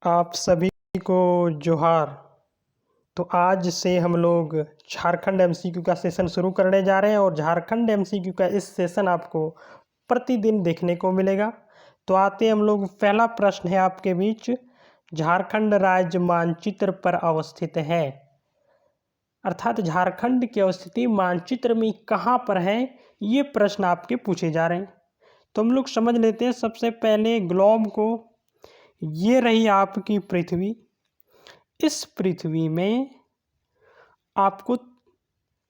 आप सभी को जोहार। तो आज से हम लोग झारखंड एमसीक्यू का सेशन शुरू करने जा रहे हैं और झारखंड एमसीक्यू का इस सेशन आपको प्रतिदिन देखने को मिलेगा। तो आते हम लोग, पहला प्रश्न है आपके बीच, झारखंड राज्य मानचित्र पर अवस्थित है, अर्थात झारखंड की अवस्थिति मानचित्र में कहाँ पर है, ये प्रश्न आपके पूछे जा रहे हैं। तो हम लोग समझ लेते हैं सबसे पहले ग्लोब को। ये रही आपकी पृथ्वी। इस पृथ्वी में आपको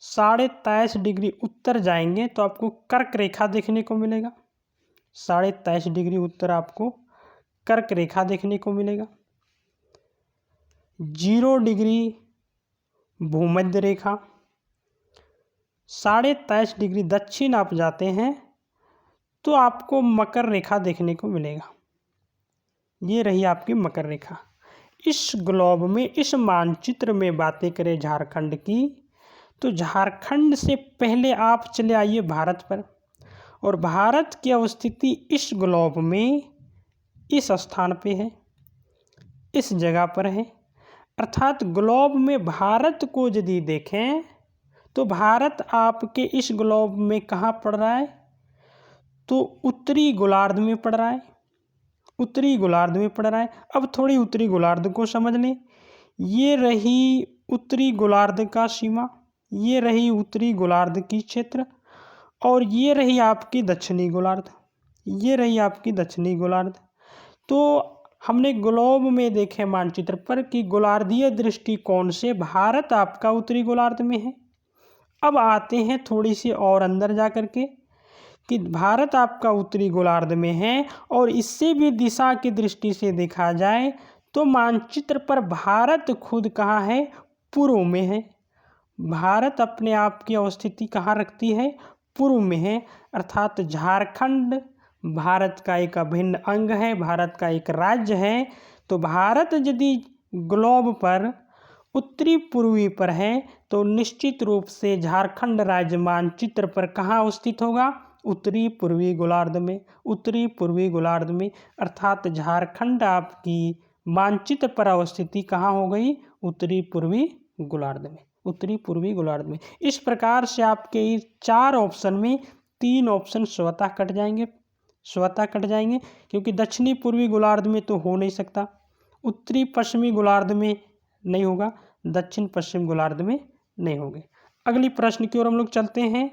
23.5 डिग्री उत्तर जाएंगे तो आपको कर्क रेखा देखने को मिलेगा। 23.5 डिग्री उत्तर आपको कर्क रेखा देखने को मिलेगा। 0 डिग्री भूमध्य रेखा। 23.5 डिग्री दक्षिण आप जाते हैं तो आपको मकर रेखा देखने को मिलेगा। ये रही आपकी मकर रेखा। इस ग्लोब में, इस मानचित्र में बातें करें झारखंड की, तो झारखंड से पहले आप चले आइए भारत पर, और भारत की अवस्थिति इस ग्लोब में इस स्थान पे है, इस जगह पर है। अर्थात ग्लोब में भारत को यदि देखें तो भारत आपके इस ग्लोब में कहाँ पड़ रहा है, तो उत्तरी गोलार्ध में पड़ रहा है। उत्तरी गोलार्ध में पड़ रहा है। अब थोड़ी उत्तरी गोलार्ध को समझ लें। ये रही उत्तरी गोलार्ध का सीमा, ये रही उत्तरी गोलार्ध की क्षेत्र, और ये रही आपकी दक्षिणी गोलार्ध, ये रही आपकी दक्षिणी गोलार्ध। तो हमने ग्लोब में देखे मानचित्र पर कि गोलार्धीय दृष्टिकोण से भारत आपका उत्तरी गोलार्ध में है। अब आते हैं थोड़ी सी और अंदर जा कर के कि भारत आपका उत्तरी गोलार्ध में है, और इससे भी दिशा की दृष्टि से देखा जाए तो मानचित्र पर भारत खुद कहाँ है, पूर्व में है। भारत अपने आप की अवस्थिति कहाँ रखती है, पूर्व में है। अर्थात झारखंड भारत का एक अभिन्न अंग है, भारत का एक राज्य है। तो भारत यदि ग्लोब पर उत्तरी पूर्वी पर है तो निश्चित रूप से झारखंड राज्य मानचित्र पर कहाँ अवस्थित होगा, उत्तरी पूर्वी गोलार्ध में, उत्तरी पूर्वी गोलार्ध में। अर्थात झारखंड आपकी मानचित्र पर अवस्थिति कहाँ हो गई, उत्तरी पूर्वी गोलार्ध में, उत्तरी पूर्वी गोलार्ध में। इस प्रकार से आपके 4 ऑप्शन में 3 ऑप्शन स्वतः कट जाएंगे, स्वतः कट जाएंगे, क्योंकि दक्षिणी पूर्वी गोलार्ध में तो हो नहीं सकता, उत्तरी पश्चिमी गोलार्ध में नहीं होगा, दक्षिण पश्चिम गोलार्ध में नहीं होंगे। अगली प्रश्न की ओर हम लोग चलते हैं,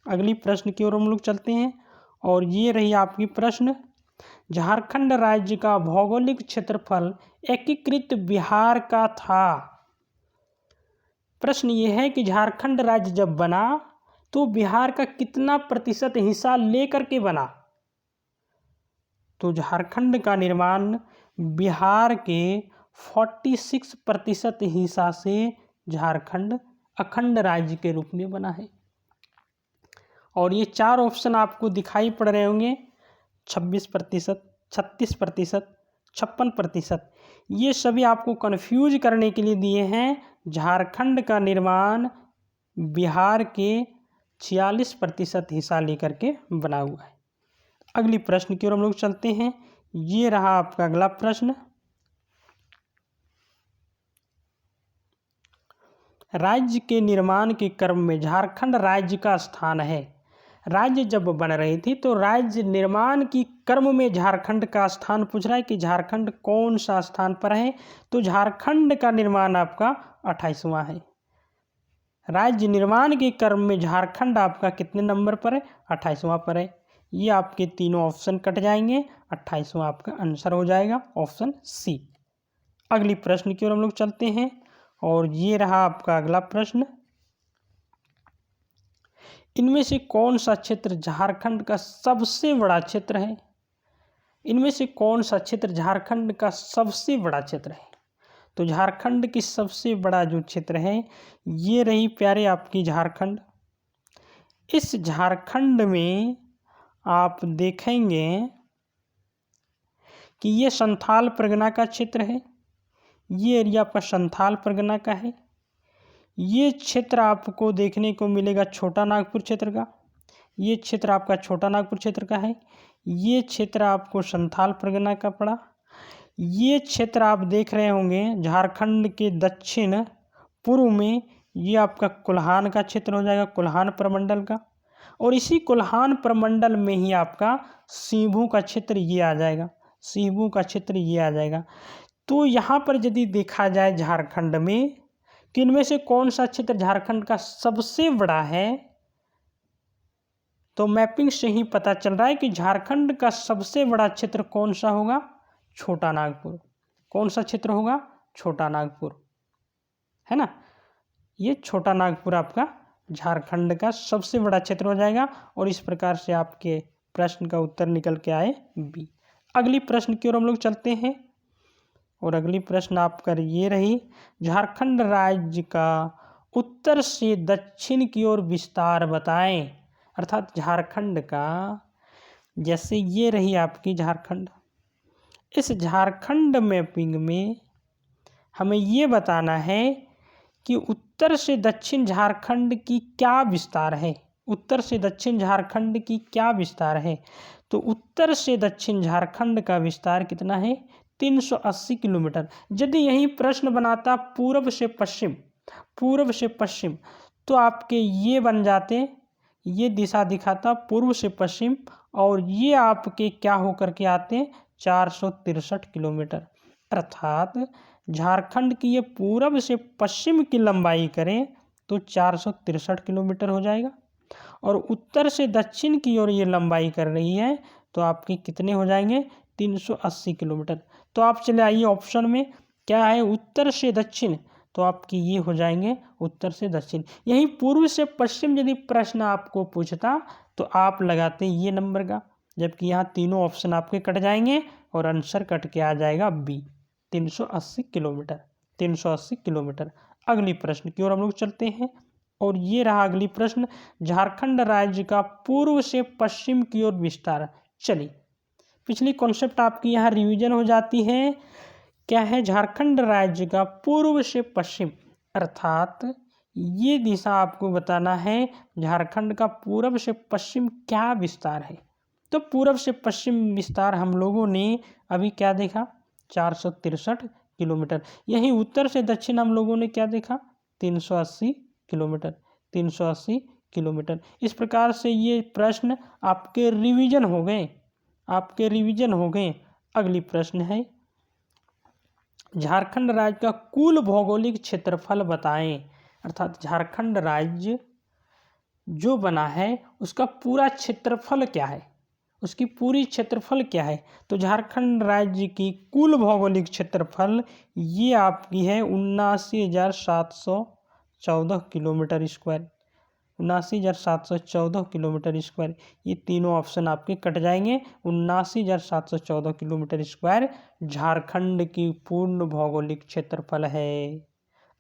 अगली प्रश्न की ओर हम लोग चलते हैं, और ये रही आपकी प्रश्न, झारखंड राज्य का भौगोलिक क्षेत्रफल एकीकृत बिहार का था। प्रश्न ये है कि झारखंड राज्य जब बना तो बिहार का कितना प्रतिशत हिस्सा लेकर के बना। तो झारखंड का निर्माण बिहार के 46% हिस्सा से झारखंड अखंड राज्य के रूप में बना है। और ये 4 ऑप्शन आपको दिखाई पड़ रहे होंगे, 26%, 36%, 56%। ये सभी आपको कंफ्यूज करने के लिए दिए हैं। झारखंड का निर्माण बिहार के 46% हिस्सा लेकर के बना हुआ है। अगली प्रश्न की ओर हम लोग चलते हैं। ये रहा आपका अगला प्रश्न, राज्य के निर्माण के क्रम में झारखंड राज्य का स्थान है। राज्य जब बन रही थी तो राज्य निर्माण की क्रम में झारखंड का स्थान पूछ रहा है कि झारखंड कौन सा स्थान पर है। तो झारखंड का निर्माण आपका 28वां है। राज्य निर्माण के क्रम में झारखंड आपका कितने नंबर पर है, 28वां पर है। ये आपके तीनों ऑप्शन कट जाएंगे, 28वां आपका आंसर हो जाएगा, ऑप्शन सी। अगली प्रश्न की ओर हम लोग चलते हैं, और ये रहा आपका अगला प्रश्न, इनमें से कौन सा क्षेत्र झारखंड का सबसे बड़ा क्षेत्र है। इनमें से कौन सा क्षेत्र झारखंड का सबसे बड़ा क्षेत्र है। तो झारखंड की सबसे बड़ा जो क्षेत्र है ये रही प्यारे आपकी झारखंड। इस झारखंड में आप देखेंगे कि ये संथाल परगना का क्षेत्र है, ये एरिया आपका संथाल परगना का है। ये क्षेत्र आपको देखने को मिलेगा छोटा नागपुर क्षेत्र का, ये क्षेत्र आपका छोटा नागपुर क्षेत्र का है। ये क्षेत्र आपको संथाल परगना का पड़ा। ये क्षेत्र आप देख रहे होंगे झारखंड के दक्षिण पूर्व में, ये आपका कोल्हान का क्षेत्र हो जाएगा, कोल्हान प्रमंडल का। और इसी कोल्हान प्रमंडल में ही आपका सिंभू का क्षेत्र ये आ जाएगा, सिंभू का क्षेत्र ये आ जाएगा। तो यहाँ पर यदि देखा जाए झारखंड में कि इनमें से कौन सा क्षेत्र झारखंड का सबसे बड़ा है, तो मैपिंग से ही पता चल रहा है कि झारखंड का सबसे बड़ा क्षेत्र कौन सा होगा, छोटा नागपुर। कौन सा क्षेत्र होगा, छोटा नागपुर, है ना। ये छोटा नागपुर आपका झारखंड का सबसे बड़ा क्षेत्र हो जाएगा। और इस प्रकार से आपके प्रश्न का उत्तर निकल के आए बी। अगली प्रश्न की ओर हम लोग चलते हैं। और अगली प्रश्न आपका ये रही, झारखंड राज्य का उत्तर से दक्षिण की ओर विस्तार बताएं। अर्थात झारखंड का, जैसे ये रही आपकी झारखंड, इस झारखंड मैपिंग में हमें ये बताना है कि उत्तर से दक्षिण झारखंड की क्या विस्तार है, उत्तर से दक्षिण झारखंड की क्या विस्तार है। तो उत्तर से दक्षिण झारखंड का विस्तार कितना है, 380 किलोमीटर। यदि यही प्रश्न बनाता पूर्व से पश्चिम, पूर्व से पश्चिम, तो आपके ये बन जाते, ये दिशा दिखाता पूर्व से पश्चिम, और ये आपके क्या होकर के आते, 463 किलोमीटर। अर्थात झारखंड की ये पूर्व से पश्चिम की लंबाई करें तो 463 किलोमीटर हो जाएगा। और उत्तर से दक्षिण की ओर ये लंबाई कर रही है तो आपके कितने हो जाएंगे, 380 किलोमीटर। तो आप चले आइए ऑप्शन में, क्या है, उत्तर से दक्षिण, तो आपकी ये हो जाएंगे उत्तर से दक्षिण। यही पूर्व से पश्चिम यदि प्रश्न आपको पूछता तो आप लगाते ये नंबर का, जबकि यहाँ तीनों ऑप्शन आपके कट जाएंगे और आंसर कट के आ जाएगा बी, 380 किलोमीटर, 380 किलोमीटर। अगली प्रश्न की ओर हम लोग चलते हैं। और ये रहा अगली प्रश्न, झारखंड राज्य का पूर्व से पश्चिम की ओर विस्तार। चलिए, पिछली कॉन्सेप्ट आपकी यहाँ रिवीजन हो जाती है। क्या है, झारखंड राज्य का पूर्व से पश्चिम, अर्थात ये दिशा आपको बताना है झारखंड का पूर्व से पश्चिम क्या विस्तार है। तो पूर्व से पश्चिम विस्तार हम लोगों ने अभी क्या देखा, 463 किलोमीटर। यहीं उत्तर से दक्षिण हम लोगों ने क्या देखा, 380 किलोमीटर, 380 किलोमीटर। इस प्रकार से ये प्रश्न आपके रिवीजन हो गए, आपके रिवीजन हो गए। अगली प्रश्न है, झारखंड राज्य का कुल भौगोलिक क्षेत्रफल बताएं। अर्थात झारखंड राज्य जो बना है उसका पूरा क्षेत्रफल क्या है, उसकी पूरी क्षेत्रफल क्या है। तो झारखंड राज्य की कुल भौगोलिक क्षेत्रफल ये आपकी है 79,714 किलोमीटर स्क्वायर, 79,714 किलोमीटर स्क्वायर। ये तीनों ऑप्शन आपके कट जाएंगे। 79,714 किलोमीटर स्क्वायर झारखंड की पूर्ण भौगोलिक क्षेत्रफल है।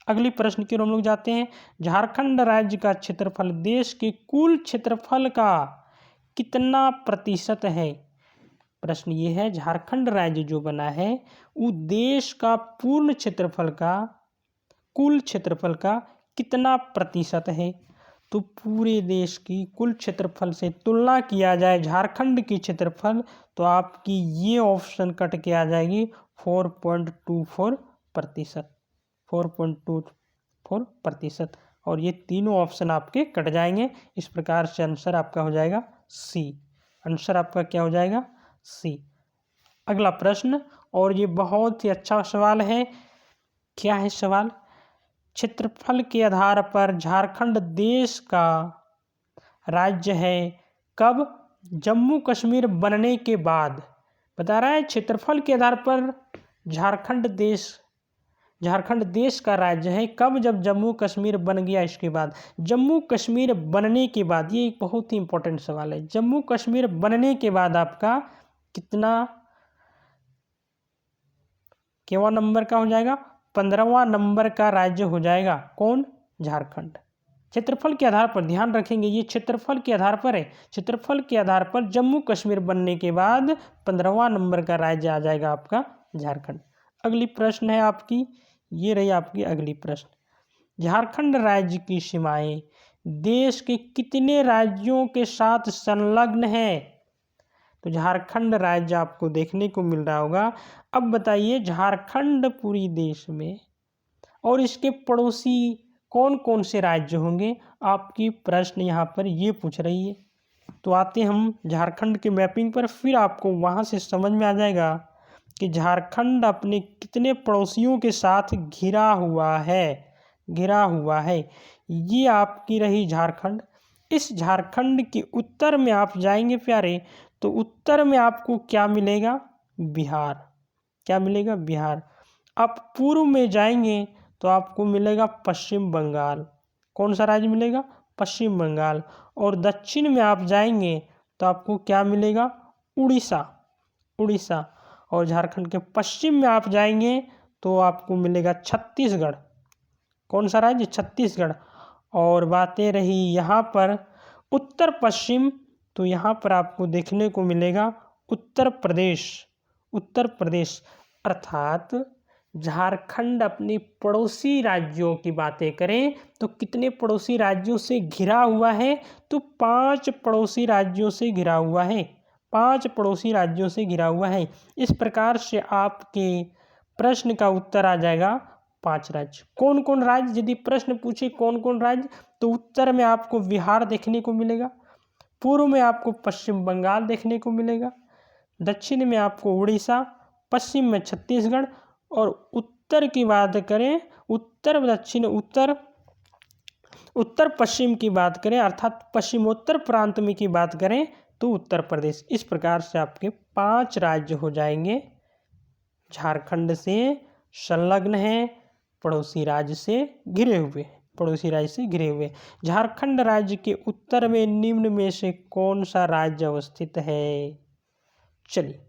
अगली प्रश्न की ओर हम लोग जाते हैं, झारखंड राज्य का क्षेत्रफल देश के कुल क्षेत्रफल का कितना प्रतिशत है। प्रश्न ये है, झारखंड राज्य जो बना है वो देश का पूर्ण क्षेत्रफल का, कुल क्षेत्रफल का कितना प्रतिशत है। तो पूरे देश की कुल क्षेत्रफल से तुलना किया जाए झारखंड की क्षेत्रफल, तो आपकी ये ऑप्शन कट के आ जाएगी 4.24 प्रतिशत, 4.24 प्रतिशत। और ये तीनों ऑप्शन आपके कट जाएंगे। इस प्रकार से आंसर आपका हो जाएगा सी, आंसर आपका क्या हो जाएगा, सी। अगला प्रश्न, और ये बहुत ही अच्छा सवाल है। क्या है सवाल, क्षेत्रफल के आधार पर झारखंड देश का राज्य है कब, जम्मू कश्मीर बनने के बाद। बता रहा है क्षेत्रफल के आधार पर झारखंड देश का राज्य है कब, जब जम्मू कश्मीर बन गया। इसके बाद जम्मू कश्मीर बनने के बाद, ये एक बहुत ही इंपॉर्टेंट सवाल है, जम्मू कश्मीर बनने के बाद आपका कितना, केवां नंबर का हो जाएगा, 15वां नंबर का राज्य हो जाएगा। कौन, झारखंड। क्षेत्रफल के आधार पर ध्यान रखेंगे, ये क्षेत्रफल के आधार पर है, क्षेत्रफल के आधार पर जम्मू कश्मीर बनने के बाद 15वां नंबर का राज्य आ जाएगा आपका झारखंड। अगली प्रश्न है आपकी, ये रही आपकी अगली प्रश्न, झारखंड राज्य की सीमाएं देश के कितने राज्यों के साथ संलग्न है। तो झारखंड राज्य आपको देखने को मिल रहा होगा। अब बताइए झारखंड पूरी देश में और इसके पड़ोसी कौन कौन से राज्य होंगे, आपकी प्रश्न यहाँ पर ये पूछ रही है। तो आते हम झारखंड के मैपिंग पर, फिर आपको वहाँ से समझ में आ जाएगा कि झारखंड अपने कितने पड़ोसियों के साथ घिरा हुआ है। ये आपकी रही झारखंड। इस झारखंड के उत्तर में आप जाएंगे प्यारे, तो उत्तर में आपको क्या मिलेगा? बिहार। क्या मिलेगा? बिहार। आप पूर्व में जाएंगे तो आपको मिलेगा पश्चिम बंगाल। कौन सा राज्य मिलेगा? पश्चिम बंगाल। और दक्षिण में आप जाएंगे तो आपको क्या मिलेगा? उड़ीसा। और झारखंड के पश्चिम में आप जाएंगे तो आपको मिलेगा छत्तीसगढ़। कौन सा राज्य? छत्तीसगढ़। और बातें रही यहाँ पर उत्तर पश्चिम, तो यहाँ पर आपको देखने को मिलेगा उत्तर प्रदेश। अर्थात झारखंड अपने पड़ोसी राज्यों की बातें करें तो कितने पड़ोसी राज्यों से घिरा हुआ है? तो 5 पड़ोसी राज्यों से घिरा हुआ है। 5 पड़ोसी राज्यों से घिरा हुआ है। इस प्रकार से आपके प्रश्न का उत्तर आ जाएगा 5 राज्य। कौन कौन राज्य? यदि प्रश्न पूछे कौन कौन राज्य, तो उत्तर में आपको बिहार देखने को मिलेगा, पूर्व में आपको पश्चिम बंगाल देखने को मिलेगा, दक्षिण में आपको उड़ीसा, पश्चिम में छत्तीसगढ़, और उत्तर की बात करें, उत्तर पश्चिम की बात करें, अर्थात पश्चिमोत्तर प्रांत में की बात करें तो उत्तर प्रदेश। इस प्रकार से आपके 5 राज्य हो जाएंगे, झारखंड से संलग्न है, पड़ोसी राज्य से घिरे हुए। झारखंड राज्य के उत्तर में निम्न में से कौन सा राज्य अवस्थित है? चलिए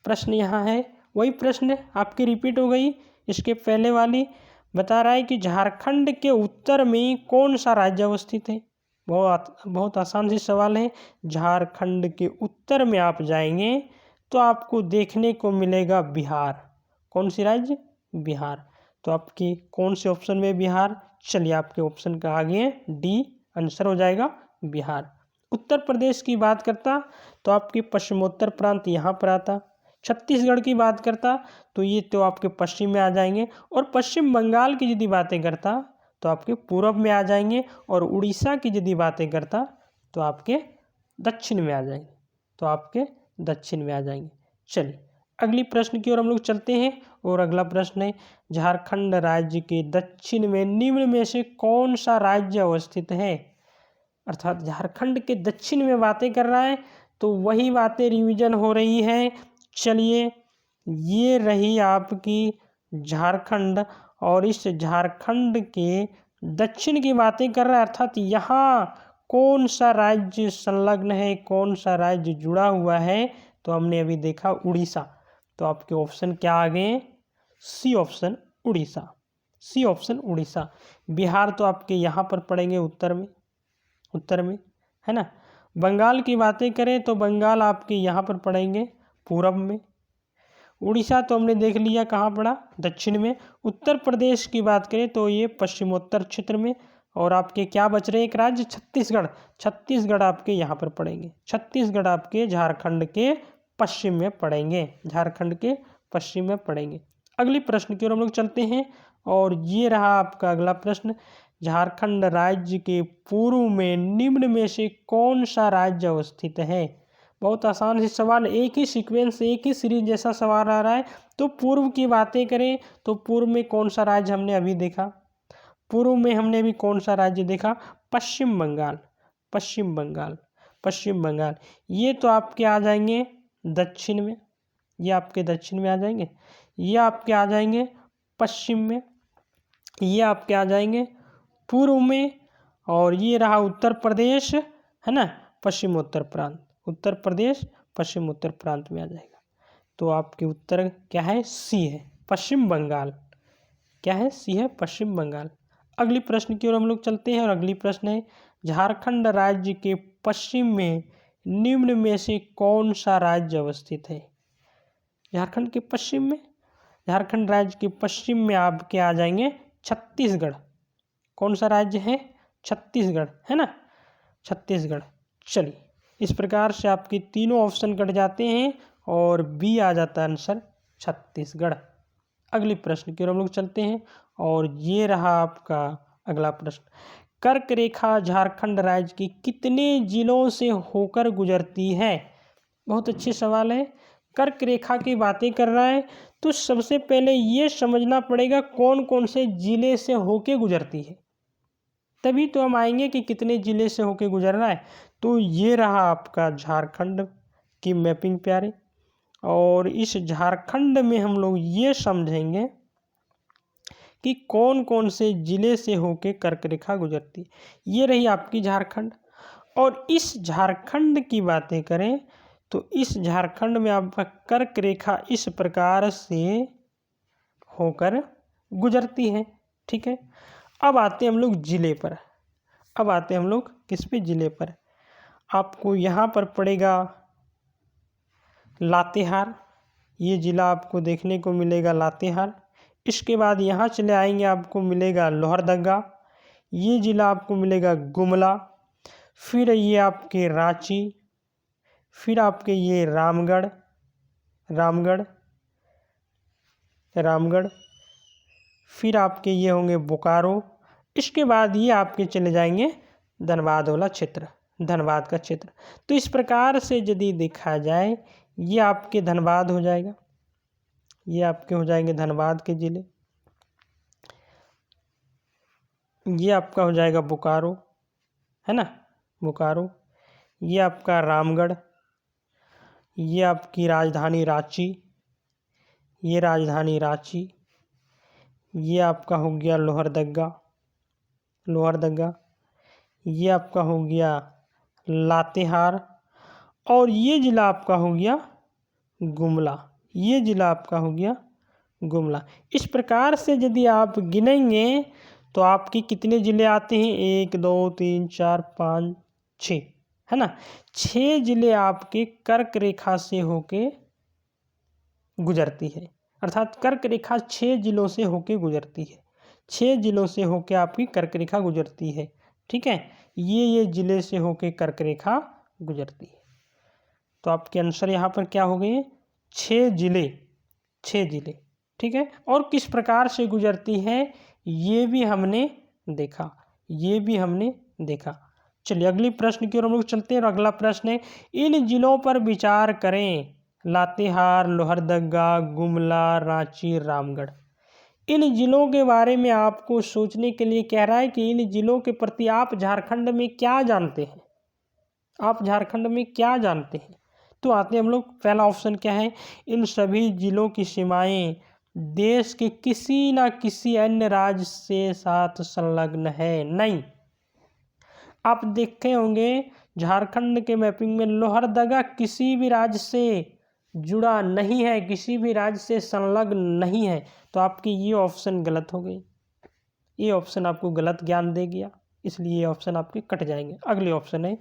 प्रश्न यहाँ है, वही प्रश्न आपकी रिपीट हो गई। इसके पहले वाली बता रहा है कि झारखंड के उत्तर में कौन सा राज्य अवस्थित है। बहुत आसान सी सवाल है। झारखंड के उत्तर में आप जाएंगे तो आपको देखने को मिलेगा बिहार। कौन सी राज्य? बिहार। तो आपकी कौन से ऑप्शन में बिहार? चलिए आपके ऑप्शन का आगे डी आंसर हो जाएगा, बिहार। उत्तर प्रदेश की बात करता तो आपके पश्चिमोत्तर प्रांत यहाँ पर आता। छत्तीसगढ़ की बात करता तो ये तो आपके पश्चिम में आ जाएंगे, और पश्चिम बंगाल की यदि बातें करता तो आपके पूर्व में आ जाएंगे, और उड़ीसा की यदि बातें करता तो आपके दक्षिण में आ जाएंगे। चलिए अगली प्रश्न की ओर हम लोग चलते हैं, और अगला प्रश्न है झारखंड राज्य के दक्षिण में निम्न में से कौन सा राज्य अवस्थित है। अर्थात झारखंड के दक्षिण में बातें कर रहा है, तो वही बातें रिवीजन हो रही है। चलिए ये रही आपकी झारखंड, और इस झारखंड के दक्षिण की बातें कर रहा है, अर्थात यहाँ कौन सा राज्य संलग्न है, कौन सा राज्य जुड़ा हुआ है, तो हमने अभी देखा उड़ीसा। तो आपके ऑप्शन क्या आ गए? C option Orissa. बिहार तो आपके यहाँ पर पड़ेंगे उत्तर में, है ना। बंगाल की बातें करें तो बंगाल आपके यहाँ पर पड़ेंगे पूरब में। उड़ीसा तो हमने देख लिया कहाँ पड़ा, दक्षिण में। उत्तर प्रदेश की बात करें तो ये पश्चिमोत्तर क्षेत्र में। और आपके क्या बच रहे एक राज्य? छत्तीसगढ़ आपके यहाँ पर पड़ेंगे। छत्तीसगढ़ आपके झारखंड के पश्चिम में पड़ेंगे। अगली प्रश्न की ओर हम लोग चलते हैं, और ये रहा आपका अगला प्रश्न। झारखंड राज्य के पूर्व में निम्न में से कौन सा राज्य अवस्थित है। बहुत आसान सी सवाल, एक ही सीक्वेंस, एक ही सीरीज जैसा सवाल आ रहा है। तो पूर्व की बातें करें तो पूर्व में कौन सा राज्य हमने अभी देखा? पूर्व में हमने अभी कौन सा राज्य देखा? पश्चिम बंगाल। ये तो आपके आ जाएंगे दक्षिण में, ये आपके दक्षिण में आ जाएंगे। ये आपके आ जाएंगे पश्चिम में, ये आपके आ जाएंगे पूर्व में। और ये रहा उत्तर प्रदेश, है ना, पश्चिमोत्तर प्रांत। उत्तर प्रदेश पश्चिमोत्तर प्रांत में आ जाएगा। तो आपके उत्तर क्या है? सी है, पश्चिम बंगाल। क्या है? सी है, पश्चिम बंगाल। अगली प्रश्न की ओर हम लोग चलते हैं, और अगली प्रश्न है झारखंड राज्य के पश्चिम में निम्न में से कौन सा राज्य अवस्थित है। झारखंड राज्य के पश्चिम में आपके आ जाएंगे छत्तीसगढ़। कौन सा राज्य है? छत्तीसगढ़, है ना, छत्तीसगढ़। चलिए इस प्रकार से आपके तीनों ऑप्शन कट जाते हैं और बी आ जाता है आंसर छत्तीसगढ़। अगले प्रश्न की ओर हम लोग चलते हैं और ये रहा आपका अगला प्रश्न। कर्क रेखा झारखंड राज्य के कितने जिलों से होकर गुजरती है? बहुत अच्छे सवाल है। कर्क रेखा की बातें कर रहा है तो सबसे पहले ये समझना पड़ेगा कौन कौन से जिले से होके गुजरती है, तभी तो हम आएंगे कि कितने जिले से होके गुजर रहा है। तो ये रहा आपका झारखंड की मैपिंग प्यारे, और इस झारखंड में हम लोग ये समझेंगे कि कौन कौन से जिले से होके कर्क रेखा गुजरती है। ये रही आपकी झारखंड, और इस झारखंड की बातें करें तो इस झारखंड में आपका कर्क रेखा इस प्रकार से होकर गुजरती है। ठीक है, अब आते हैं हम लोग जिले पर। अब आते हैं हम लोग किस पे? जिले पर। आपको यहाँ पर पड़ेगा लातेहार, ये ज़िला आपको देखने को मिलेगा लातेहार। इसके बाद यहाँ चले आएंगे आपको मिलेगा लोहरदगा, ये ज़िला आपको मिलेगा गुमला, फिर ये आपके रांची, फिर आपके ये रामगढ़, फिर आपके ये होंगे बोकारो। इसके बाद ये आपके चले जाएंगे धनबाद वाला क्षेत्र, धनबाद का क्षेत्र। तो इस प्रकार से यदि देखा जाए ये आपके धनबाद हो जाएगा, ये आपके हो जाएंगे धनबाद के ज़िले, ये आपका हो जाएगा बोकारो, है ना, बोकारो, ये आपका रामगढ़, ये आपकी राजधानी रांची, ये राजधानी रांची, ये आपका हो गया लोहरदगा, ये आपका हो गया लातेहार, और ये ज़िला आपका हो गया गुमला, ये ज़िला आपका हो गया गुमला। इस प्रकार से यदि आप गिनेंगे तो आपके कितने ज़िले आते हैं? 1 2 3 4 5 6, है ना। 6 ज़िले आपके कर्क रेखा से होके गुजरती है, अर्थात कर्क रेखा 6 ज़िलों से होके गुजरती है, 6 ज़िलों से होके आपकी कर्क रेखा गुजरती है। ठीक है, ये ज़िले से होके कर्क रेखा गुजरती है। तो आपके आंसर यहाँ पर क्या हो गए? 6 ज़िले, 6 ज़िले। ठीक है, और किस प्रकार से गुजरती है ये भी हमने देखा, ये भी हमने देखा। चलिए अगले प्रश्न की ओर हम लोग चलते हैं, और अगला प्रश्न है इन जिलों पर विचार करें। लातेहार, लोहरदगा, गुमला, रांची, रामगढ़। इन जिलों के बारे में आपको सोचने के लिए कह रहा है कि इन जिलों के प्रति आप झारखंड में क्या जानते हैं, आप झारखंड में क्या जानते हैं। तो आते हैं हम लोग, पहला ऑप्शन क्या है? इन सभी जिलों की सीमाएं देश के किसी न किसी अन्य राज्य से साथ संलग्न है। नहीं, आप देखे होंगे झारखंड के मैपिंग में लोहरदगा किसी भी राज्य से जुड़ा नहीं है, किसी भी राज्य से संलग्न नहीं है। तो आपकी ये ऑप्शन गलत हो गई, ये ऑप्शन आपको गलत ज्ञान दे गया, इसलिए ये ऑप्शन आपके कट जाएंगे। अगले ऑप्शन है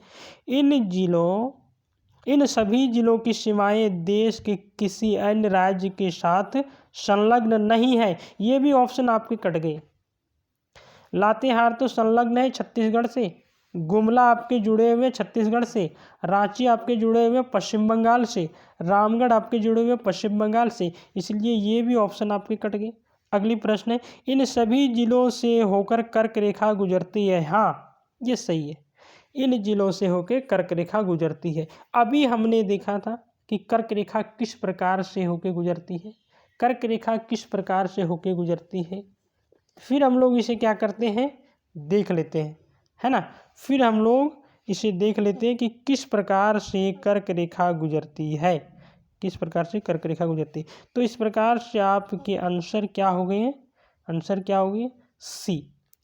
इन सभी जिलों की सीमाएं देश के किसी अन्य राज्य के साथ संलग्न नहीं है, ये भी ऑप्शन आपके कट गए। लातेहार तो संलग्न है छत्तीसगढ़ से, गुमला आपके जुड़े हुए छत्तीसगढ़ से, रांची आपके जुड़े हुए पश्चिम बंगाल से, रामगढ़ आपके जुड़े हुए पश्चिम बंगाल से, इसलिए ये भी ऑप्शन आपके कट गए। अगली प्रश्न है इन सभी जिलों से होकर कर्क रेखा गुजरती है। हाँ, ये सही है, इन जिलों से होकर कर्क रेखा गुजरती है। अभी हमने देखा था कि कर्क रेखा किस प्रकार से होकर गुजरती है, कर्क रेखा किस प्रकार से होकर गुजरती है। फिर हम लोग इसे क्या करते हैं, देख लेते हैं, है ना। फिर हम लोग इसे देख लेते हैं कि किस प्रकार से कर्क रेखा गुजरती है, किस प्रकार से कर्क रेखा गुजरती है। तो इस प्रकार से आपके आंसर क्या हो गए हैं? आंसर क्या हो गए? सी।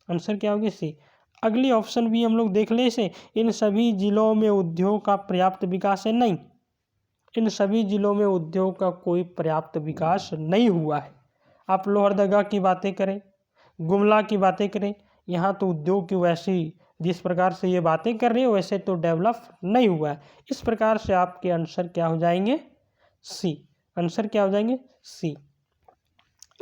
आंसर क्या हो गया? सी। अगली ऑप्शन भी हम लोग देख लें इसे, इन सभी जिलों में उद्योग का पर्याप्त विकास है। नहीं, इन सभी जिलों में उद्योग का कोई पर्याप्त विकास नहीं हुआ है। आप लोहरदगा की बातें करें, गुमला की बातें करें, यहाँ तो उद्योग की वैसी जिस प्रकार से ये बातें कर रहे हैं वैसे तो डेवलप नहीं हुआ है। इस प्रकार से आपके आंसर क्या हो जाएंगे? सी। आंसर क्या हो जाएंगे? सी।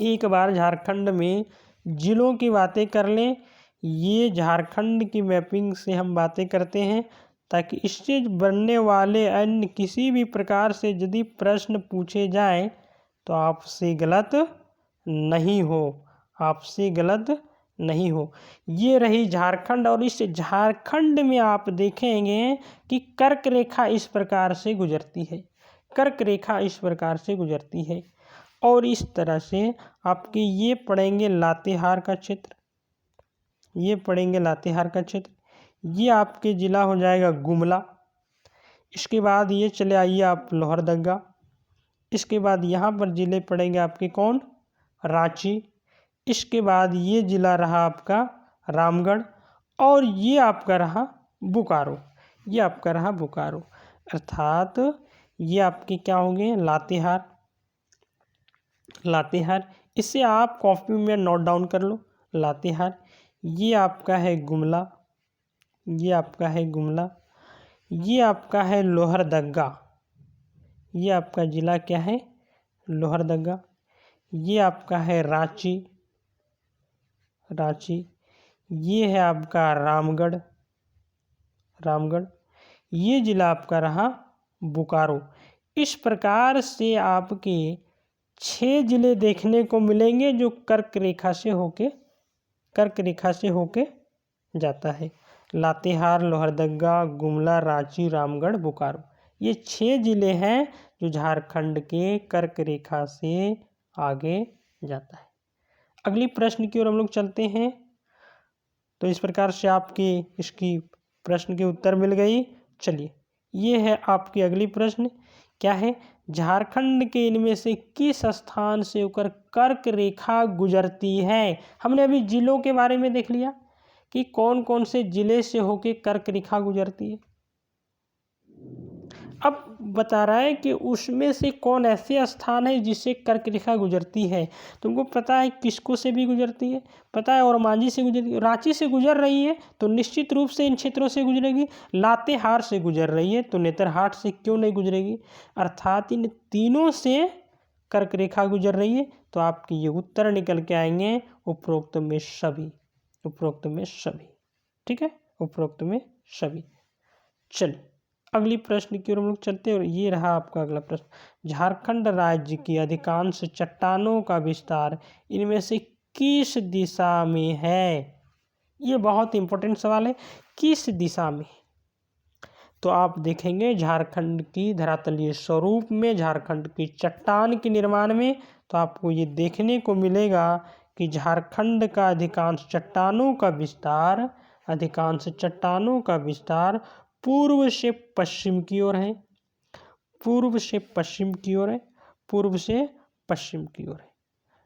एक बार झारखंड में जिलों की बातें कर लें, ये झारखंड की मैपिंग से हम बातें करते हैं ताकि इससे बनने वाले अन्य किसी भी प्रकार से यदि प्रश्न पूछे जाएं तो आपसे गलत नहीं हो, आपसे गलत नहीं हो। ये रही झारखंड, और इस झारखंड में आप देखेंगे कि कर्क रेखा इस प्रकार से गुजरती है, कर्क रेखा इस प्रकार से गुजरती है। और इस तरह से आपके ये पढ़ेंगे लातेहार का क्षेत्र, ये पढ़ेंगे लातेहार का क्षेत्र, ये आपके ज़िला हो जाएगा गुमला। इसके बाद ये चले आइए आप लोहरदगा। इसके बाद यहाँ पर ज़िले पड़ेंगे आपके कौन, रांची। इसके बाद ये ज़िला रहा आपका रामगढ़, और ये आपका रहा बोकारो, ये आपका रहा बोकारो। अर्थात ये आपके क्या होंगे, लातेहार, लातेहार। इसे आप कॉपी में नोट डाउन कर लो, लातेहार। ये आपका है गुमला, ये आपका है गुमला। ये आपका है लोहरदगा, ये आपका ज़िला क्या है, लोहरदगा। ये आपका है रांची, रांची। ये है आपका रामगढ़, रामगढ़। ये ज़िला आपका रहा बोकारो। इस प्रकार से आपके 6 ज़िले देखने को मिलेंगे जो कर्क रेखा से होके, कर्क रेखा से होके जाता है। लातेहार, लोहरदगा, गुमला, रांची, रामगढ़, बोकारो, ये 6 ज़िले हैं जो झारखंड के कर्क रेखा से आगे जाता है। अगली प्रश्न की ओर हम लोग चलते हैं। तो इस प्रकार से आपकी इसकी प्रश्न के उत्तर मिल गई। चलिए, ये है आपकी अगली प्रश्न, क्या है, झारखंड के इनमें से किस स्थान से होकर कर्क रेखा गुजरती है। हमने अभी जिलों के बारे में देख लिया कि कौन कौन से जिले से होकर कर्क रेखा गुजरती है। अब बता रहा है कि उसमें से कौन ऐसे स्थान है जिससे कर्क रेखा गुजरती है। तुमको पता है किसको से भी गुजरती है, पता है, और मांझी से गुजरती है, रांची से गुजर रही है तो निश्चित रूप से इन क्षेत्रों से गुजरेगी। लातेहार से गुजर रही है तो नेतरहाट से क्यों नहीं गुजरेगी। अर्थात इन तीनों से कर्क रेखा गुजर रही है। तो आपके ये उत्तर निकल के आएंगे उपरोक्त में सभी, उपरोक्त में सभी। ठीक है, उपरोक्त में सभी। चलिए अगली प्रश्न की ओर हम लोग चलते हैं, और ये रहा आपका अगला प्रश्न। झारखंड राज्य की अधिकांश चट्टानों का विस्तार इनमें से किस दिशा में है। ये बहुत इंपॉर्टेंट सवाल है, किस दिशा में। तो आप देखेंगे झारखंड की धरातलीय स्वरूप में, झारखंड की चट्टान के निर्माण में, तो आपको ये देखने को मिलेगा कि झारखंड का अधिकांश चट्टानों का विस्तार, अधिकांश चट्टानों का विस्तार पूर्व से पश्चिम की ओर है, पूर्व से पश्चिम की ओर है, पूर्व से पश्चिम की ओर है।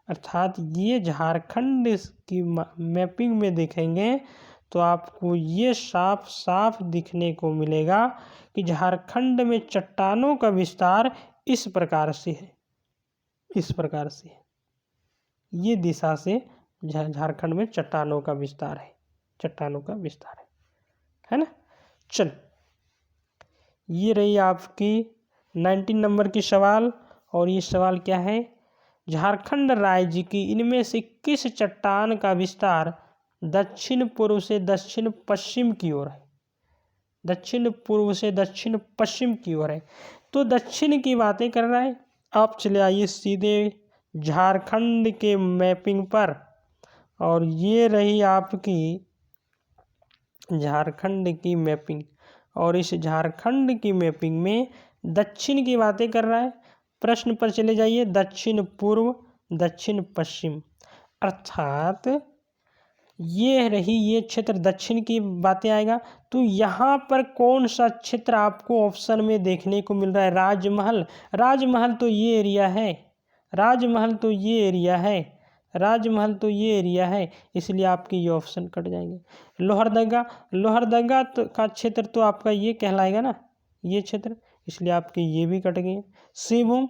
अर्थात ये झारखंड की मैपिंग में देखेंगे तो आपको ये साफ साफ दिखने को मिलेगा कि झारखंड में चट्टानों का विस्तार इस प्रकार से है, इस प्रकार से है। ये दिशा से झारखंड में चट्टानों का विस्तार है, चट्टानों का विस्तार है ना। चल, ये रही आपकी 19 नंबर की सवाल। और ये सवाल क्या है, झारखंड राज्य की इनमें से किस चट्टान का विस्तार दक्षिण पूर्व से दक्षिण पश्चिम की ओर है, दक्षिण पूर्व से दक्षिण पश्चिम की ओर है। तो दक्षिण की बातें कर रहा है। आप चले आइए सीधे झारखंड के मैपिंग पर, और ये रही आपकी झारखंड की मैपिंग, और इस झारखंड की मैपिंग में दक्षिण की बातें कर रहा है। प्रश्न पर चले जाइए, दक्षिण पूर्व, दक्षिण पश्चिम। अर्थात ये रही, ये क्षेत्र दक्षिण की बातें आएगा। तो यहाँ पर कौन सा क्षेत्र आपको ऑप्शन में देखने को मिल रहा है, राजमहल। राजमहल तो ये एरिया है, राजमहल तो ये एरिया है, राजमहल तो ये एरिया है, इसलिए आपके ये ऑप्शन कट जाएंगे। लोहरदगा, लोहरदगा तो का क्षेत्र तो आपका ये कहलाएगा ना, ये क्षेत्र, इसलिए आपके ये भी कट गए। सिंहभूम,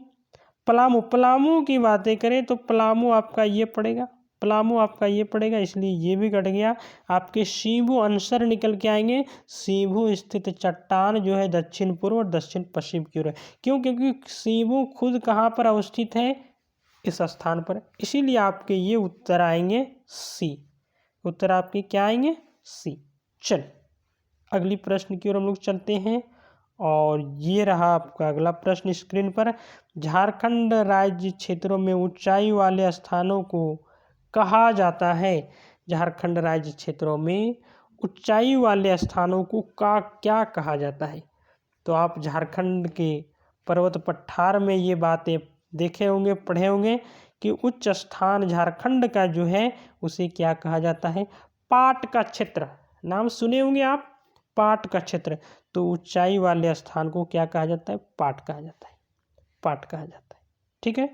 पलामू, पलामू की बातें करें तो पलामू आपका ये पड़ेगा, पलामू आपका ये पड़ेगा, इसलिए ये भी कट गया। आपके सिंहभू आंसर निकल के आएंगे। सिंहभू स्थित चट्टान जो है दक्षिण पूर्व और दक्षिण पश्चिम की ओर है। क्यों, क्योंकि सिंहभू खुद कहाँ पर अवस्थित है, इस स्थान पर, इसीलिए आपके ये उत्तर आएंगे सी। उत्तर आपके क्या आएंगे, सी। चल अगली प्रश्न की ओर हम लोग चलते हैं और ये रहा आपका अगला प्रश्न स्क्रीन पर। झारखंड राज्य क्षेत्रों में ऊंचाई वाले स्थानों को कहा जाता है। झारखंड राज्य क्षेत्रों में ऊंचाई वाले स्थानों को क्या कहा जाता है? तो आप झारखंड के पर्वत पठार में ये बातें देखे होंगे, पढ़े होंगे कि उच्च स्थान झारखंड का जो है उसे क्या कहा जाता है? पाट का क्षेत्र। नाम सुने होंगे आप, पाट का क्षेत्र। तो ऊंचाई वाले स्थान को क्या कहा जाता है? पाट कहा जाता है, पाट कहा जाता है। ठीक है,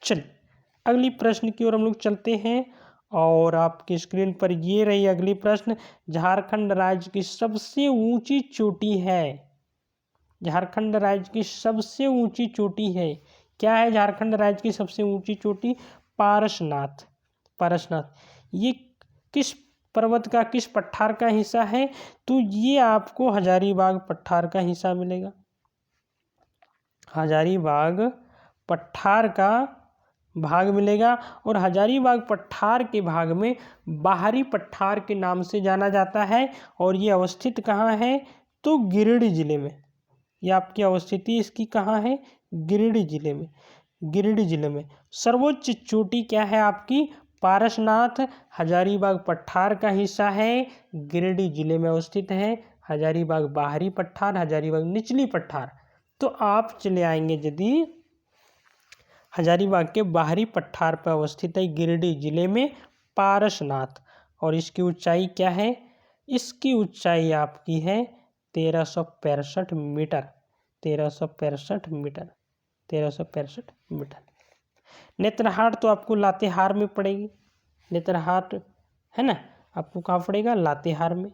चलिए अगली प्रश्न की ओर हम लोग चलते हैं और आपकी स्क्रीन पर ये रही अगली प्रश्न। झारखंड राज्य की सबसे ऊंची चोटी है। झारखंड राज्य की सबसे ऊंची चोटी है, क्या है झारखंड राज्य की सबसे ऊंची चोटी? पारसनाथ। पारसनाथ ये किस पर्वत का, किस पठार का हिस्सा है? तो ये आपको हजारीबाग पठार का हिस्सा मिलेगा। हजारीबाग पठार का भाग मिलेगा और हजारीबाग पठार के भाग में बाहरी पठार के नाम से जाना जाता है। और ये अवस्थित कहाँ है? तो गिरिडीह जिले में। ये आपकी अवस्थिति इसकी कहाँ है? गिरिडीह जिले में। गिरिडीह जिले में सर्वोच्च चोटी क्या है आपकी? पारसनाथ। हजारीबाग पठार का हिस्सा है, गिरिडीह जिले में अवस्थित है। हजारीबाग बाहरी पठार, हजारीबाग निचली पठार। तो आप चले आएंगे यदि हजारीबाग के बाहरी पठार पर अवस्थित है गिरिडीह जिले में पारसनाथ। और इसकी ऊंचाई क्या है? इसकी ऊंचाई आपकी है 1365 मीटर। 1365 मीटर। 1365 मीटर। नेत्रहाट तो आपको लातेहार में पड़ेगी। नेत्रहाट है ना, आपको कहाँ पड़ेगा? लातेहार में।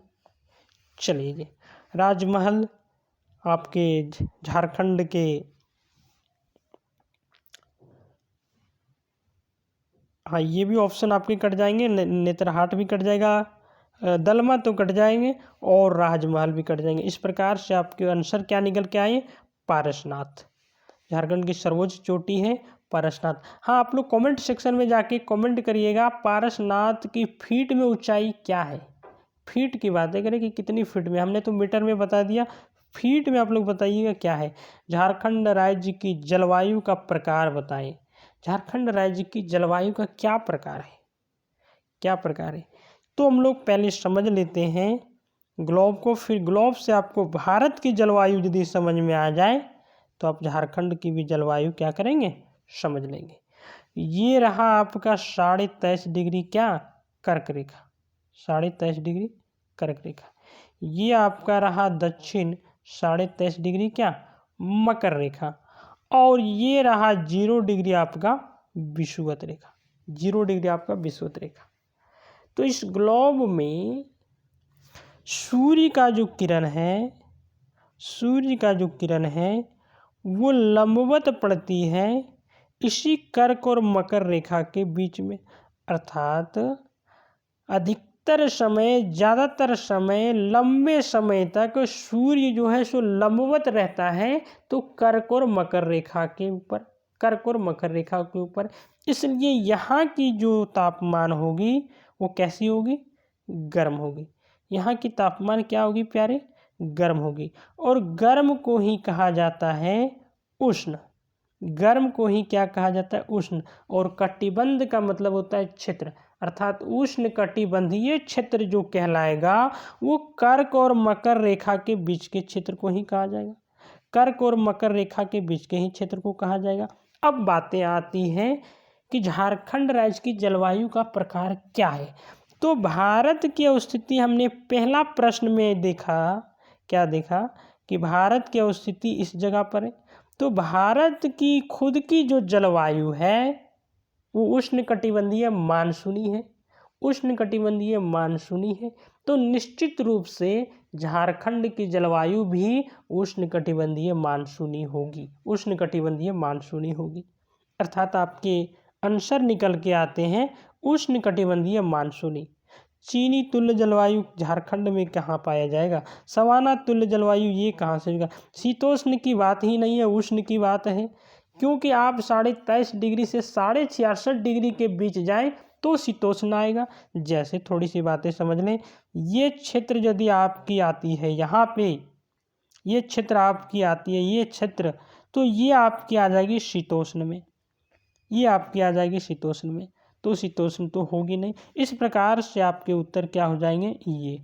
चलिए जी, राजमहल आपके झारखंड के, हाँ ये भी ऑप्शन आपके कट जाएंगे। नेत्रहाट भी कट जाएगा, दलमा तो कट जाएंगे और राजमहल भी कट जाएंगे। इस प्रकार से आपके आंसर क्या निकल के आए? पारसनाथ। झारखंड की सर्वोच्च चोटी है पारसनाथ। हाँ, आप लोग कमेंट सेक्शन में जाके कमेंट करिएगा पारसनाथ की फीट में ऊंचाई क्या है। फीट की बातें करें कि कितनी फीट में, हमने तो मीटर में बता दिया, फीट में आप लोग बताइएगा क्या है। झारखंड राज्य की जलवायु का प्रकार बताएं। झारखंड राज्य की जलवायु का क्या प्रकार है? क्या प्रकार है? तो हम लोग पहले समझ लेते हैं ग्लोब को, फिर ग्लोब से आपको भारत की जलवायु यदि समझ में आ जाए तो आप झारखंड की भी जलवायु क्या करेंगे? समझ लेंगे। ये रहा आपका 23.5 डिग्री क्या? कर्क रेखा। 23.5 डिग्री कर्क रेखा। ये आपका रहा दक्षिण 23.5 डिग्री क्या? मकर रेखा। और ये रहा 0 डिग्री आपका विषुवत रेखा। 0 डिग्री आपका विषुवत रेखा। तो इस ग्लोब में सूर्य का जो किरण है, सूर्य का जो किरण है वो लंबवत पड़ती है इसी कर्क और मकर रेखा के बीच में। अर्थात अधिकतर समय, ज़्यादातर समय, लंबे समय तक सूर्य जो है सो लंबवत रहता है तो कर्क और मकर रेखा के ऊपर, कर्क और मकर रेखा के ऊपर। इसलिए यहाँ की जो तापमान होगी वो कैसी होगी? गर्म होगी। यहाँ की तापमान क्या होगी प्यारे? गर्म होगी। और गर्म को ही कहा जाता है उष्ण। गर्म को ही क्या कहा जाता है? उष्ण। और कटिबंध का मतलब होता है क्षेत्र, अर्थात उष्ण कटिबंधीय क्षेत्र जो कहलाएगा वो कर्क और मकर रेखा के बीच के क्षेत्र को ही कहा जाएगा। कर्क और मकर रेखा के बीच के ही क्षेत्र को कहा जाएगा। अब बातें आती हैं कि झारखंड राज्य की जलवायु का प्रकार क्या है। तो भारत की स्थिति हमने पहला प्रश्न में देखा, क्या देखा? कि भारत की स्थिति इस जगह पर है। तो भारत की खुद की जो जलवायु है वो उष्णकटिबंधीय मानसूनी है। उष्णकटिबंधीय मानसूनी है तो निश्चित रूप से झारखंड की जलवायु भी उष्णकटिबंधीय मानसूनी होगी। उष्णकटिबंधीय मानसूनी होगी। अर्थात आपके आंसर निकल के आते हैं उष्णकटिबंधीय मानसूनी। चीनी तुल्य जलवायु झारखंड में कहाँ पाया जाएगा? सवाना तुल्य जलवायु ये कहाँ से होगा? शीतोष्ण की बात ही नहीं है, उष्ण की बात है। क्योंकि आप 23.5 डिग्री से 66.5 डिग्री के बीच जाएं तो शीतोष्ण आएगा। जैसे थोड़ी सी बातें समझ लें, ये क्षेत्र यदि आपकी आती है यहाँ पे, ये क्षेत्र आपकी आती है, ये क्षेत्र, तो ये आपकी आ जाएगी शीतोष्ण में, ये आपकी आ जाएगी शीतोष्ण में, तो शीतोष्ण तो होगी नहीं। इस प्रकार से आपके उत्तर क्या हो जाएंगे, ये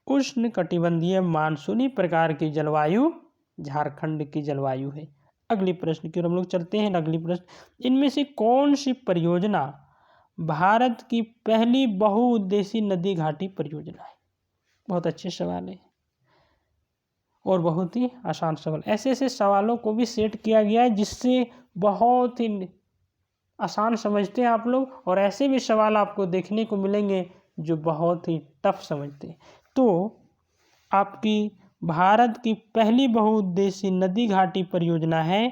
उष्ण कटिबंधीय मानसूनी प्रकार की जलवायु झारखंड की जलवायु है। अगली प्रश्न की ओर हम लोग चलते हैं। अगली प्रश्न, इनमें से कौन सी परियोजना भारत की पहली बहुउद्देशीय नदी घाटी परियोजना है? बहुत अच्छे सवाल है और बहुत ही आसान सवाल। ऐसे ऐसे सवालों को भी सेट किया गया है जिससे बहुत ही आसान समझते हैं आप लोग, और ऐसे भी सवाल आपको देखने को मिलेंगे जो बहुत ही टफ समझते हैं। तो आपकी भारत की पहली बहुउद्देशीय नदी घाटी परियोजना है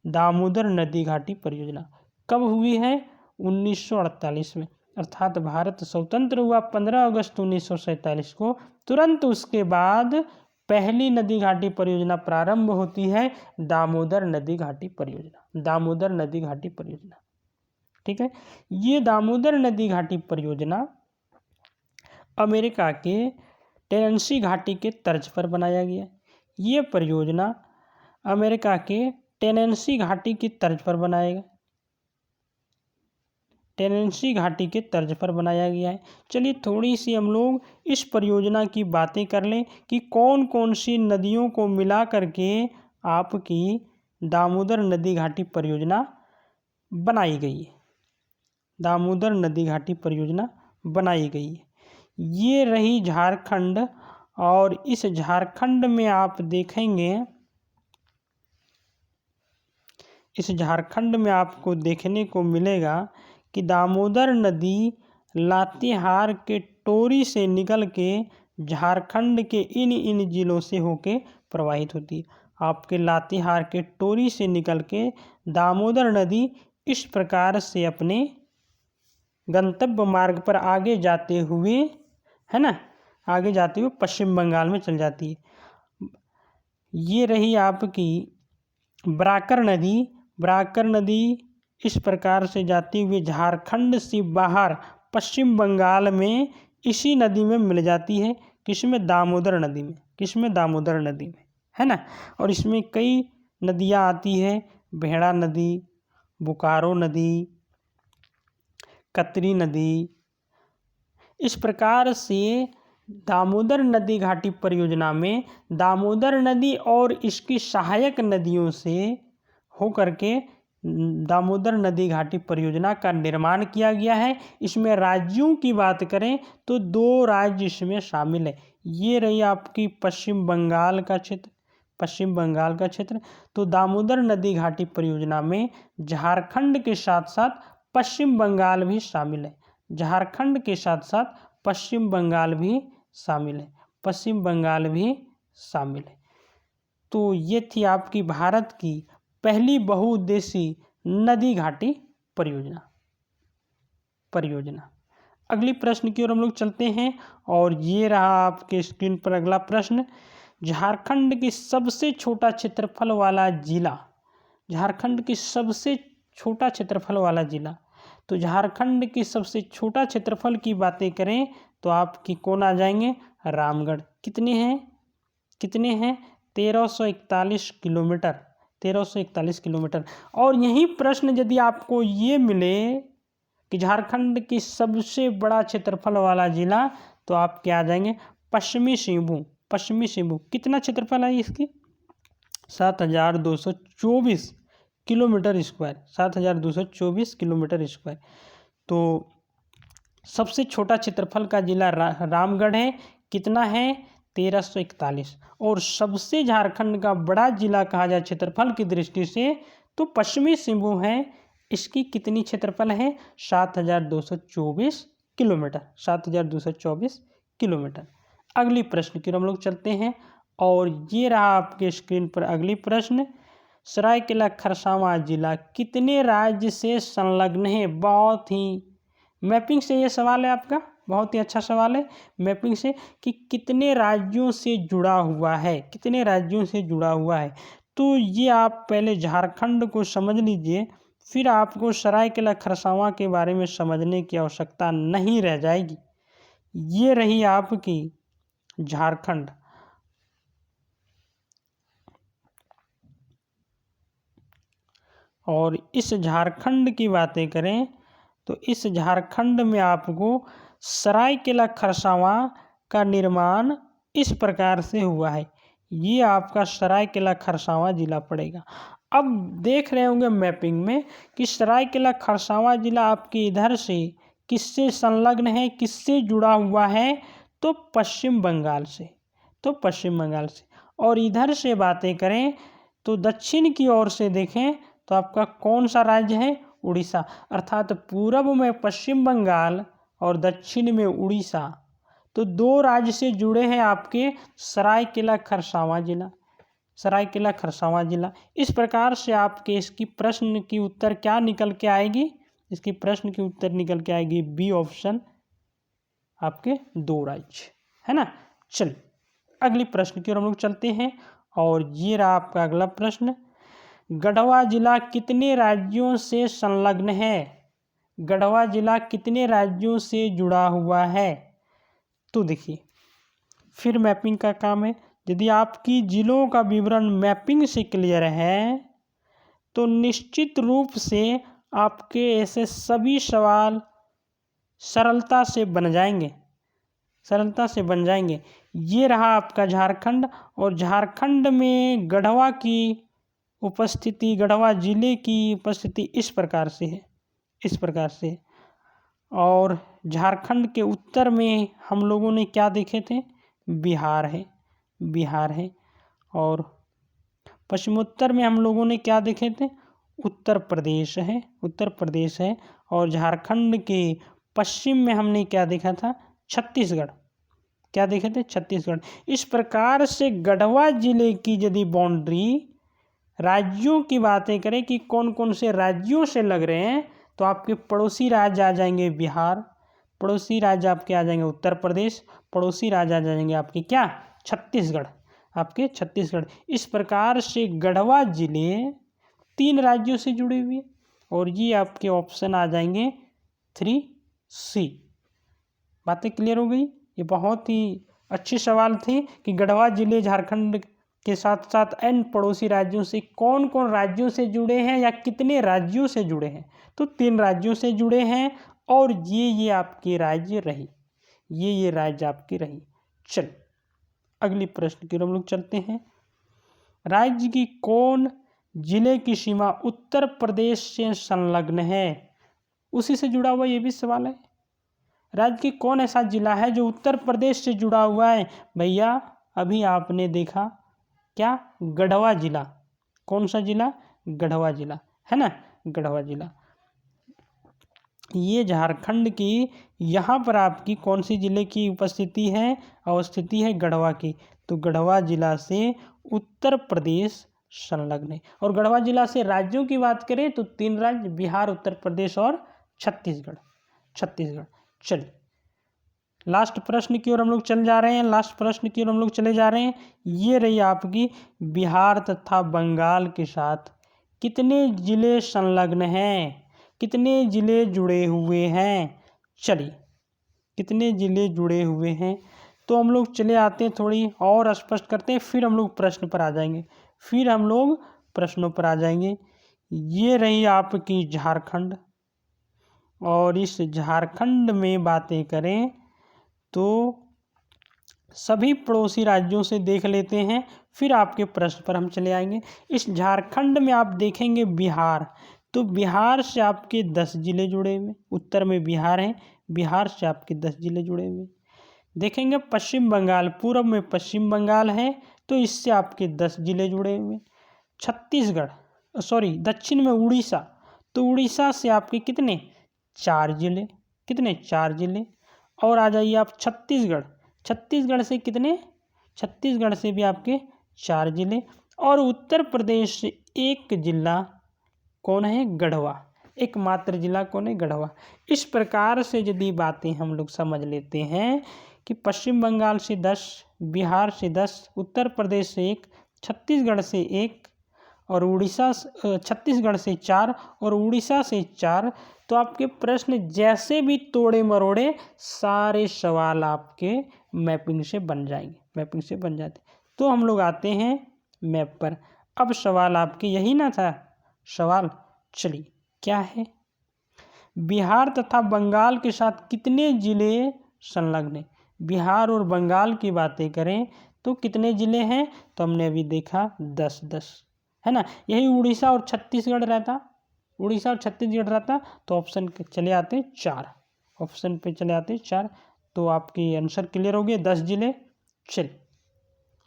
दामोदर नदी घाटी परियोजना। कब हुई है? 1948 में, अर्थात भारत स्वतंत्र हुआ 15 अगस्त 1947 को। तुरंत उसके बाद पहली नदी घाटी परियोजना प्रारंभ होती है, दामोदर नदी घाटी परियोजना, दामोदर नदी घाटी परियोजना। ठीक है, ये दामोदर नदी घाटी परियोजना अमेरिका के टेनेंसी घाटी के तर्ज पर बनाया गया। ये परियोजना अमेरिका के टेनेंसी घाटी की तर्ज पर बनाया गया, टेनेंसी घाटी के तर्ज पर बनाया गया है। चलिए थोड़ी सी हम लोग इस परियोजना की बातें कर लें कि कौन कौन सी नदियों को मिला करके आपकी दामोदर नदी घाटी परियोजना बनाई गई है, दामोदर नदी घाटी परियोजना बनाई गई है। ये रही झारखंड, और इस झारखंड में आप देखेंगे, इस झारखंड में आपको देखने को मिलेगा कि दामोदर नदी लातेहार के टोरी से निकल के झारखंड के इन इन जिलों से होके प्रवाहित होती है। आपके लातेहार के टोरी से निकल के दामोदर नदी इस प्रकार से अपने गंतव्य मार्ग पर आगे जाते हुए, है ना, आगे जाते हुए पश्चिम बंगाल में चल जाती है। ये रही आपकी ब्राकर नदी, ब्राकर नदी इस प्रकार से जाती हुई झारखंड से बाहर पश्चिम बंगाल में इसी नदी में मिल जाती है। किसमें? दामोदर नदी में। किसमें? दामोदर नदी में, है ना। और इसमें कई नदियाँ आती हैं, भेड़ा नदी, बोकारो नदी, कतरी नदी। इस प्रकार से दामोदर नदी घाटी परियोजना में दामोदर नदी और इसकी सहायक नदियों से होकर के दामोदर नदी घाटी परियोजना का निर्माण किया गया है। इसमें राज्यों की बात करें तो 2 राज्य इसमें शामिल है। ये रही आपकी पश्चिम बंगाल का क्षेत्र, पश्चिम बंगाल का क्षेत्र। तो दामोदर नदी घाटी परियोजना में झारखंड के साथ साथ पश्चिम बंगाल भी शामिल है, झारखंड के साथ साथ पश्चिम बंगाल भी शामिल है, पश्चिम बंगाल भी शामिल है। तो ये थी आपकी भारत की पहली बहुउद्देशीय नदी घाटी परियोजना। अगली प्रश्न की ओर हम लोग चलते हैं, और ये रहा आपके स्क्रीन पर अगला प्रश्न। झारखंड की सबसे छोटा क्षेत्रफल वाला जिला, झारखंड की सबसे छोटा क्षेत्रफल वाला जिला। तो झारखंड की सबसे छोटा क्षेत्रफल की बातें करें तो आपकी कौन आ जाएंगे? रामगढ़। कितने हैं? 1341 किलोमीटर, 1341 किलोमीटर। और यही प्रश्न यदि आपको ये मिले कि झारखंड की सबसे बड़ा क्षेत्रफल वाला जिला, तो आप क्या आ जाएंगे? पश्चिमी सिंहभूम। पश्चिमी सिंहभूम कितना क्षेत्रफल है इसकी? 7224 किलोमीटर स्क्वायर, 7224 किलोमीटर स्क्वायर। तो सबसे छोटा क्षेत्रफल का जिला रामगढ़ है। कितना है? 1341। और सबसे झारखंड का बड़ा जिला कहा जाए क्षेत्रफल की दृष्टि से तो पश्चिमी सिंहभूम है। इसकी कितनी क्षेत्रफल है? 7224 किलोमीटर, 7224 किलोमीटर। अगली प्रश्न की हम लोग चलते हैं, और ये रहा आपके स्क्रीन पर अगली प्रश्न। सरायकेला खरसावां जिला कितने राज्य से संलग्न है? बहुत ही मैपिंग से ये सवाल है आपका, बहुत ही अच्छा सवाल है मैपिंग से, कि कितने राज्यों से जुड़ा हुआ है, कितने राज्यों से जुड़ा हुआ है। तो ये आप पहले झारखंड को समझ लीजिए फिर आपको सरायकेला खरसावां के बारे में समझने की आवश्यकता नहीं रह जाएगी। ये रही आपकी झारखंड। और इस झारखंड की बातें करें तो इस झारखंड में आपको सरायकेला खरसावां का निर्माण इस प्रकार से हुआ है। ये आपका सरायकेला खरसावां जिला पड़ेगा। अब देख रहे होंगे मैपिंग में कि सरायकेला खरसावां जिला आपके इधर से किससे संलग्न है, किससे जुड़ा हुआ है, तो पश्चिम बंगाल से, तो पश्चिम बंगाल से। और इधर से बातें करें तो दक्षिण की ओर से देखें तो आपका कौन सा राज्य है, उड़ीसा। अर्थात पूर्व में पश्चिम बंगाल और दक्षिण में उड़ीसा, तो दो राज्य से जुड़े हैं आपके सरायकेला खरसावां जिला, सरायकेला खरसावां जिला। इस प्रकार से आपके इसकी प्रश्न की उत्तर क्या निकल के आएगी, इसकी प्रश्न की उत्तर निकल के आएगी बी ऑप्शन, आपके दो राज्य, है ना। चलिए अगली प्रश्न की ओर हम लोग चलते हैं। और ये रहा आपका अगला प्रश्न, गढ़वा जिला कितने राज्यों से संलग्न है, गढ़वा जिला कितने राज्यों से जुड़ा हुआ है। तो देखिए फिर मैपिंग का काम है। यदि आपकी जिलों का विवरण मैपिंग से क्लियर है तो निश्चित रूप से आपके ऐसे सभी सवाल सरलता से बन जाएंगे, सरलता से बन जाएंगे। ये रहा आपका झारखंड। और झारखंड में गढ़वा की उपस्थिति, गढ़वा जिले की उपस्थिति इस प्रकार से है, इस प्रकार से। और झारखंड के उत्तर में हम लोगों ने क्या देखे थे, बिहार है, बिहार है। और पश्चिमोत्तर में हम लोगों ने क्या देखे थे, उत्तर प्रदेश है, उत्तर प्रदेश है। और झारखंड के पश्चिम में हमने क्या देखा था, छत्तीसगढ़, क्या देखे थे, छत्तीसगढ़। इस प्रकार से गढ़वा जिले की यदि बाउंड्री राज्यों की बातें करें कि कौन कौन से राज्यों से लग रहे हैं, तो आपके पड़ोसी राज्य आ जाएंगे बिहार, पड़ोसी राज्य आपके आ जाएंगे उत्तर प्रदेश, पड़ोसी राज्य आ जाएंगे आपके क्या, छत्तीसगढ़, आपके छत्तीसगढ़। इस प्रकार से गढ़वा जिले 3 राज्यों से जुड़े हुए हैं। और ये आपके ऑप्शन आ जाएंगे 3C। बातें क्लियर हो गई। ये बहुत ही अच्छी सवाल थी कि गढ़वा जिले झारखंड के साथ साथ अन्य पड़ोसी राज्यों से कौन कौन राज्यों से जुड़े हैं या कितने राज्यों से जुड़े हैं। तो 3 राज्यों से जुड़े हैं। और ये आपके राज्य रही, ये राज्य आपकी रही। चल अगली प्रश्न की ओर हम लोग चलते हैं। राज्य की कौन जिले की सीमा उत्तर प्रदेश से संलग्न है, उसी से जुड़ा हुआ ये भी सवाल है। राज्य की कौन ऐसा जिला है जो उत्तर प्रदेश से जुड़ा हुआ है। भैया अभी आपने देखा क्या, गढ़वा जिला। कौन सा जिला, गढ़वा जिला, है ना, गढ़वा जिला। ये झारखंड की, यहाँ पर आपकी कौन सी जिले की उपस्थिति है, अवस्थिति है, गढ़वा की। तो गढ़वा जिला से उत्तर प्रदेश संलग्न है। और गढ़वा जिला से राज्यों की बात करें तो 3 राज्य, बिहार, उत्तर प्रदेश और छत्तीसगढ़, छत्तीसगढ़। चलिए लास्ट प्रश्न की ओर हम लोग चल जा रहे हैं, लास्ट प्रश्न की ओर हम लोग चले जा रहे हैं। ये रही आपकी, बिहार तथा बंगाल के साथ कितने जिले संलग्न हैं, कितने जिले जुड़े हुए हैं। चलिए कितने जिले जुड़े हुए हैं, तो हम लोग चले आते हैं, थोड़ी और स्पष्ट करते हैं, फिर हम लोग प्रश्न पर आ जाएंगे, फिर हम लोग प्रश्नों पर आ जाएंगे। ये रही आपकी झारखंड। और इस झारखंड में बातें करें तो सभी पड़ोसी राज्यों से देख लेते हैं, फिर आपके प्रश्न पर हम चले आएंगे। इस झारखंड में आप देखेंगे बिहार, तो बिहार से आपके 10 जिले जुड़े हुए, उत्तर में बिहार है, बिहार से आपके 10 जिले जुड़े हुए। देखेंगे पश्चिम बंगाल, पूर्व में पश्चिम बंगाल है, तो इससे आपके 10 जिले जुड़े हुए। छत्तीसगढ़, सॉरी दक्षिण में उड़ीसा, तो उड़ीसा से आपके कितने, 4 जिले, कितने, 4 जिले। और आ जाइए आप छत्तीसगढ़, छत्तीसगढ़ से कितने, छत्तीसगढ़ से भी आपके 4 जिले। और उत्तर प्रदेश से एक जिला कौन है, गढ़वा, एकमात्र जिला कौन है, गढ़वा। इस प्रकार से यदि बातें हम लोग समझ लेते हैं कि पश्चिम बंगाल से 10, बिहार से 10, उत्तर प्रदेश से 1, छत्तीसगढ़ से 1 और उड़ीसा छत्तीसगढ़ से 4 और उड़ीसा से 4। तो आपके प्रश्न जैसे भी तोड़े मरोड़े सारे सवाल आपके मैपिंग से बन जाएंगे, मैपिंग से बन जाते। तो हम लोग आते हैं मैप पर। अब सवाल आपके यही ना था सवाल, चलिए क्या है, बिहार तथा बंगाल के साथ कितने जिले संलग्न हैं। बिहार और बंगाल की बातें करें तो कितने ज़िले हैं, तो हमने अभी देखा 10 है ना। यही उड़ीसा और छत्तीसगढ़ रहता, उड़ीसा और छत्तीसगढ़ रहता तो ऑप्शन चले आते 4, ऑप्शन पे चले आते 4। तो आपकी आंसर क्लियर हो गए, 10 जिले। चल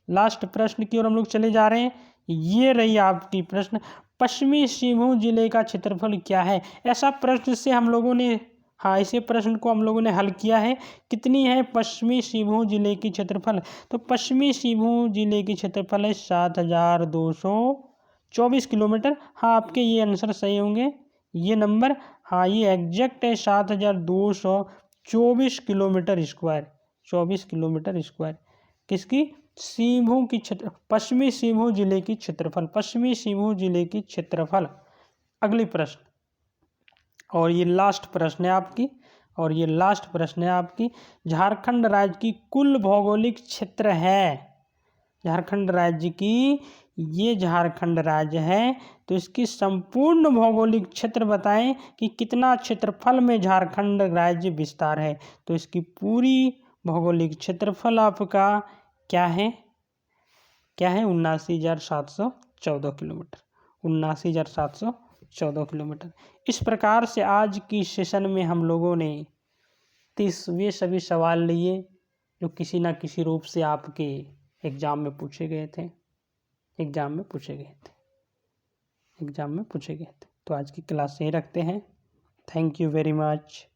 लास्ट प्रश्न की ओर हम लोग चले जा रहे हैं। ये रही आपकी प्रश्न, पश्चिमी सिंहभूम जिले का क्षेत्रफल क्या है। ऐसा प्रश्न से हम लोगों ने, हाँ ऐसे प्रश्न को हम लोगों ने हल किया है। कितनी है पश्चिमी सिंहभूम जिले की क्षेत्रफल, तो पश्चिमी सिंहभूम जिले की क्षेत्रफल है 7224 किलोमीटर। हाँ आपके ये आंसर सही होंगे, ये नंबर, हाँ ये एग्जैक्ट है 7224 किलोमीटर स्क्वायर, 24 किलोमीटर स्क्वायर। किसकी, सिंहभूम की क्षेत्र, पश्चिमी सिंहभूम जिले की क्षेत्रफल, पश्चिमी सिंहभूम जिले की क्षेत्रफल। अगली प्रश्न, और ये लास्ट प्रश्न है आपकी, और ये लास्ट प्रश्न है आपकी, झारखंड राज्य की कुल भौगोलिक क्षेत्र है, झारखंड राज्य की, ये झारखंड राज्य है तो इसकी संपूर्ण भौगोलिक क्षेत्र बताएं कि कितना क्षेत्रफल में झारखंड राज्य विस्तार है। तो इसकी पूरी भौगोलिक क्षेत्रफल आपका क्या है, क्या है 79,714 किलोमीटर, 79,714 किलोमीटर। इस प्रकार से आज की सेशन में हम लोगों ने 30वें सभी सवाल लिए जो किसी ना किसी रूप से आपके एग्ज़ाम में पूछे गए थे, एग्ज़ाम में पूछे गए थे, एग्ज़ाम में पूछे गए थे। तो आज की क्लास यहीं रखते हैं। Thank you very much.